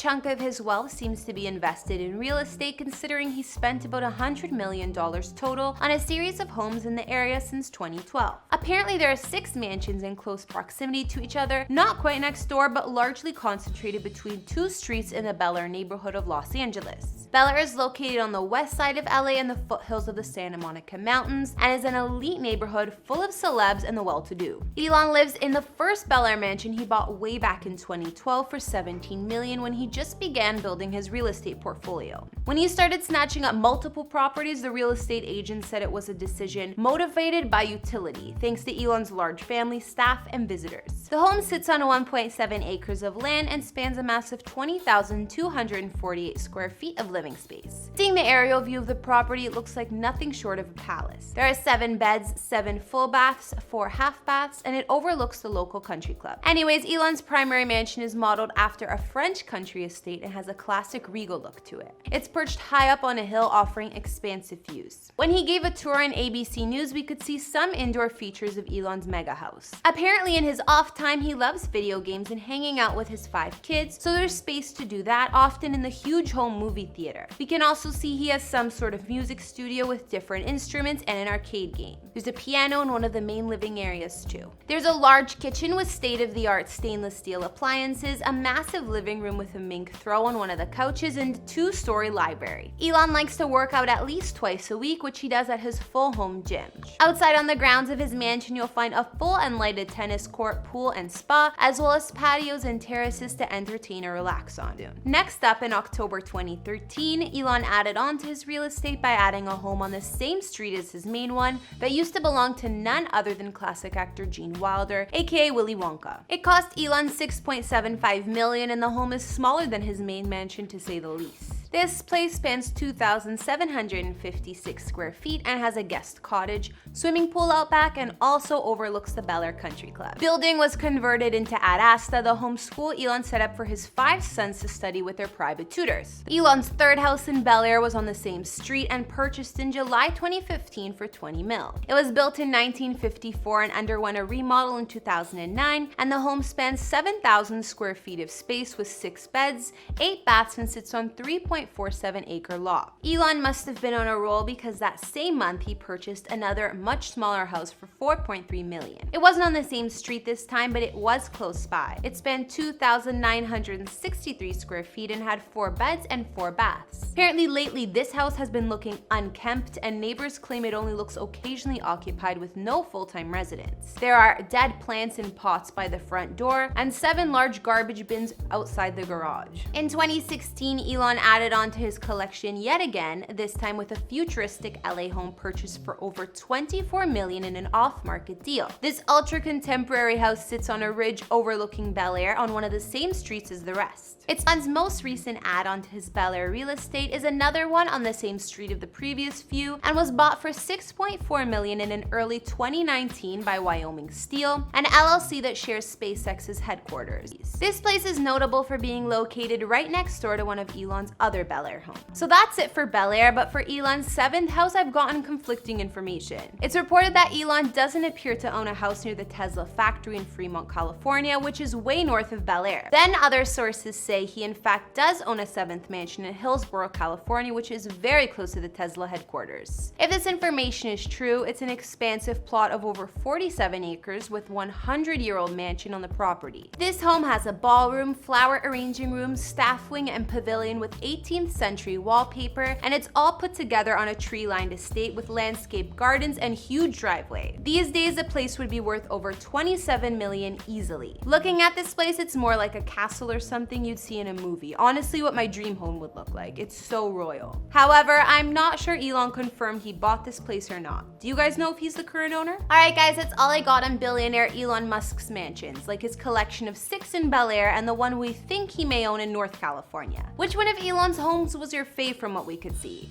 chunk of his wealth seems to be invested in real estate, considering he spent about $100 million total on a series of homes in the area since 2012. Apparently, there are 6 mansions in close proximity to each other, not quite next door, but largely concentrated between 2 streets in the Bel Air neighborhood of Los Angeles. Bel Air is located on the west side of LA in the foothills of the Santa Monica Mountains and is an elite neighborhood full of celebs and the well-to-do. Elon lives in the first Bel Air mansion he bought way back in 2012 for $17 million when he just began building his real estate portfolio. When he started snatching up multiple properties, the real estate agent said it was a decision motivated by utility, thanks to Elon's large family, staff, and visitors. The home sits on 1.7 acres of land and spans a massive 20,248 square feet of living space. Seeing the aerial view of the property, it looks like nothing short of a palace. There are 7 beds, 7 full baths, 4 half baths, and it overlooks the local country club. Anyways, Elon's primary mansion is modeled after a French country estate and has a classic regal look to it. It's perched high up on a hill, offering expansive views. When he gave a tour on ABC News, we could see some indoor features of Elon's mega house. Apparently, in his off time, he loves video games and hanging out with his 5 kids, so there's space to do that, often in the huge home movie theater. We can also see he has some sort of music studio with different instruments and an arcade game. There's a piano in one of the main living areas too. There's a large kitchen with state-of-the-art stainless steel appliances, a massive living room with a mink throw on one of the couches, and a 2-story library. Elon likes to work out at least twice a week, which he does at his full home gym. Outside on the grounds of his mansion, you'll find a full and lighted tennis court, pool, and spa, as well as patios and terraces to entertain or relax on. Next up, in October 2013, Elon added on to his real estate by adding a home on the same street as his main one that used to belong to none other than classic actor Gene Wilder, aka Willy Wonka. It cost Elon $6.75 million, and the home is smaller than his main mansion, to say the least. This place spans 2,756 square feet and has a guest cottage, swimming pool out back, and also overlooks the Bel Air Country Club. Building was converted into Ad Asta, the home school Elon set up for his 5 sons to study with their private tutors. Elon's 3rd house in Bel Air was on the same street and purchased in July 2015 for $20 million. It was built in 1954 and underwent a remodel in 2009, and the home spans 7,000 square feet of space with 6 beds, 8 baths, and sits on 3.47-acre lot. Elon must have been on a roll because that same month he purchased another much smaller house for $4.3 million. It wasn't on the same street this time, but it was close by. It spanned 2,963 square feet and had 4 beds and 4 baths. Apparently lately this house has been looking unkempt, and neighbors claim it only looks occasionally occupied with no full-time residents. There are dead plants in pots by the front door and 7 large garbage bins outside the garage. In 2016, Elon added onto his collection yet again, this time with a futuristic LA home purchased for over $24 million in an off-market deal. This ultra-contemporary house sits on a ridge overlooking Bel Air on one of the same streets as the rest. Elon's most recent add-on to his Bel Air real estate is another one on the same street of the previous few and was bought for $6.4 million in an early 2019 by Wyoming Steel, an LLC that shares SpaceX's headquarters. This place is notable for being located right next door to one of Elon's other Bel Air homes. So that's it for Bel Air, but for Elon's 7th house, I've gotten conflicting information. It's reported that Elon doesn't appear to own a house near the Tesla factory in Fremont, California, which is way north of Bel Air. Then other sources say he in fact does own a 7th mansion in Hillsborough, California, which is very close to the Tesla headquarters. If this information is true, it's an expansive plot of over 47 acres with 100-year-old mansion on the property. This home has a ballroom, flower arranging room, staff wing, and pavilion with 18th century wallpaper, and it's all put together on a tree-lined estate with landscape gardens and huge driveway. These days, the place would be worth over $27 million easily. Looking at this place, it's more like a castle or something you'd see in a movie. Honestly, what my dream home would look like. It's so royal. However, I'm not sure Elon confirmed he bought this place or not. Do you guys know if he's the current owner? Alright guys, that's all I got on billionaire Elon Musk's mansions, like his collection of 6 in Bel Air and the one we think he may own in North California. Which one of Elon's homes was your fave from what we could see?